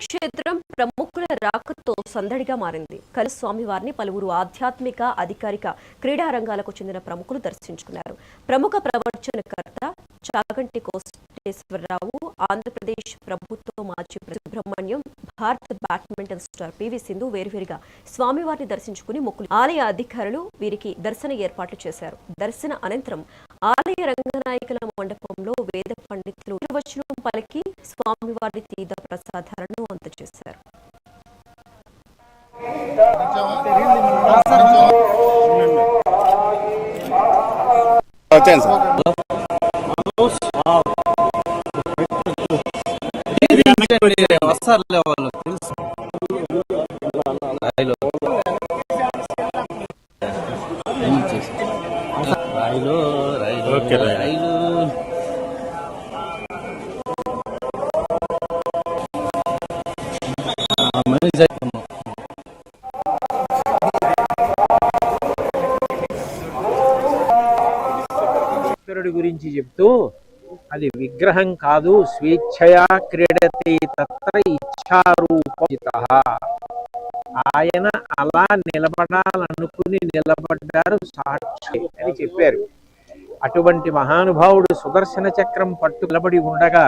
క్షేత్రం ప్రముఖుల రాకతో సందడిగా మారింది. కలి స్వామివారిని పలువురు ఆధ్యాత్మిక, అధికారిక, క్రీడా రంగాలకు చెందిన ప్రముఖులు దర్శించుకున్నారు. ప్రముఖ ప్రవచనకర్త చాగంటి కోటేశ్వరరావు, ఆంధ్రప్రదేశ్ ప్రభుత్వ మాజీ సుబ్రహ్మణ్యం, భారత బ్యాడ్మింటన్ స్టార్ పివి సింధు వేర్వేరుగా స్వామివారిని దర్శించుకుని మొక్కులు. ఆలయ అధికారులు వీరికి దర్శన ఏర్పాట్లు చేశారు. దర్శన అనంతరం ఆలయ రంగనాయకుల మండపంలో వేద పండితులు నిర్వచనం పలికి స్వామివారి తీర్థ ప్రసాదాలను అందజేశారు. గురించి చెప్తూ అది విగ్రహం కాదు, స్వేచ్ఛయా క్రీడతే తత్ర ఇచ్ఛారూపజితః. ఆయన అలా నిలబడాలనుకుని నిలబడ్డారు సాక్షి అని చెప్పారు. అటువంటి మహానుభావుడు సుదర్శన చక్రం పట్టు నిలబడి ఉండగా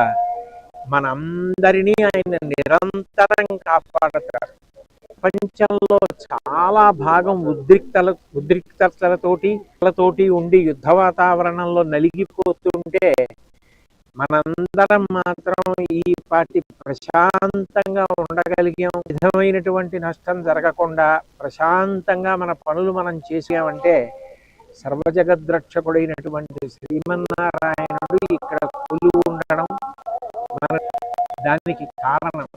మనందరినీ ఆయన నిరంతరం కాపాడతారు. ప్రపంచంలో చాలా భాగం ఉద్రిక్తతలతోటి ఉండి యుద్ధ వాతావరణంలో నలిగిపోతుంటే మనందరం మాత్రం ఈ పాటి ప్రశాంతంగా ఉండగలిగాం. విధమైనటువంటి నష్టం జరగకుండా ప్రశాంతంగా మన పనులు మనం చేసామంటే సర్వజగద్రక్షకుడైనటువంటి శ్రీమన్నారాయణుడు ఇక్కడ కొలువు ఉండడం మన దానికి కారణం.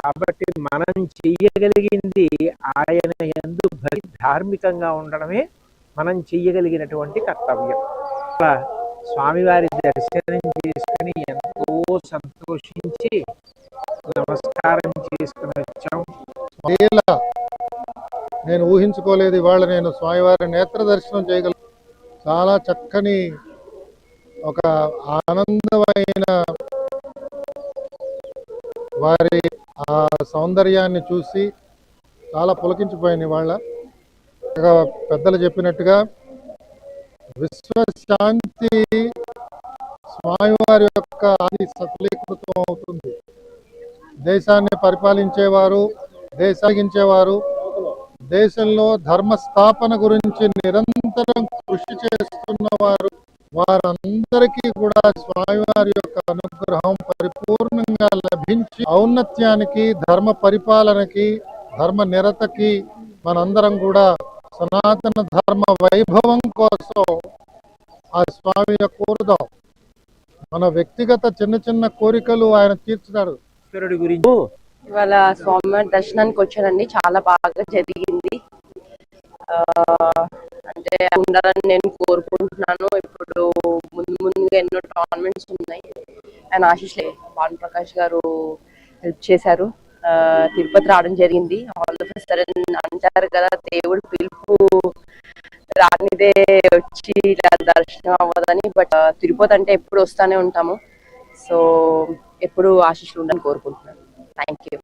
కాబట్టి మనం చెయ్యగలిగింది ఆయన యందు ధార్మికంగా ఉండడమే మనం చెయ్యగలిగినటువంటి కర్తవ్యం. స్వామివారి దర్శనం చేసుకుని ఎంతో సంతోషించి నమస్కారం చేసుకుని వచ్చాం. నేను ఊహించుకోలేదు ఇవాళ నేను స్వామివారి నేత్ర దర్శనం చేయగలను. చాలా చక్కని ఒక ఆనందమైన వారి ఆ సౌందర్యాన్ని చూసి చాలా పులకించిపోయింది. వాళ్ళ పెద్దలు చెప్పినట్టుగా విశ్వశాంతి స్వామివారి యొక్క ఆది సఫలీకృతం అవుతుంది. దేశాన్ని పరిపాలించేవారు, దేశాగించేవారు, దేశంలో ధర్మ స్థాపన గురించి నిరంతరం కృషి చేస్తున్నవారు, వారందరికీ కూడా స్వామివారి యొక్క అనుగ్రహం పరిపూర్ణంగా లభించి ఔన్నత్యానికి, ధర్మ పరిపాలనకి, ధర్మ నిరతకి మనందరం కూడా సనాతన ధర్మ వైభవం కోసం ఆ స్వామి కోరుదాం. మన వ్యక్తిగత చిన్న చిన్న కోరికలు ఆయన తీర్చుతాడు. గురించి ఇవాళ స్వామివారి దర్శనానికి వచ్చానండి. చాలా బాగా జరిగింది. అంటే ఉండాలని నేను కోరుకుంటున్నాను. ఇప్పుడు ముందుగా ఎన్నో టోర్నమెంట్స్ ఉన్నాయి. ఆయన ఆశీస్సులే భాను ప్రకాష్ గారు హెల్ప్ చేశారు. తిరుపతి రావడం జరిగింది. ఆల్ ఆఫ్ ఎ సడన్ అంటారు కదా, దేవుడు పిలుపు రానిదే వచ్చి ఇలా దర్శనం అవ్వదని. బట్ తిరుపతి అంటే ఎప్పుడు వస్తానే ఉంటాము. సో ఎప్పుడు ఆశీస్సులు ఉండాలని కోరుకుంటున్నాను. Thank you.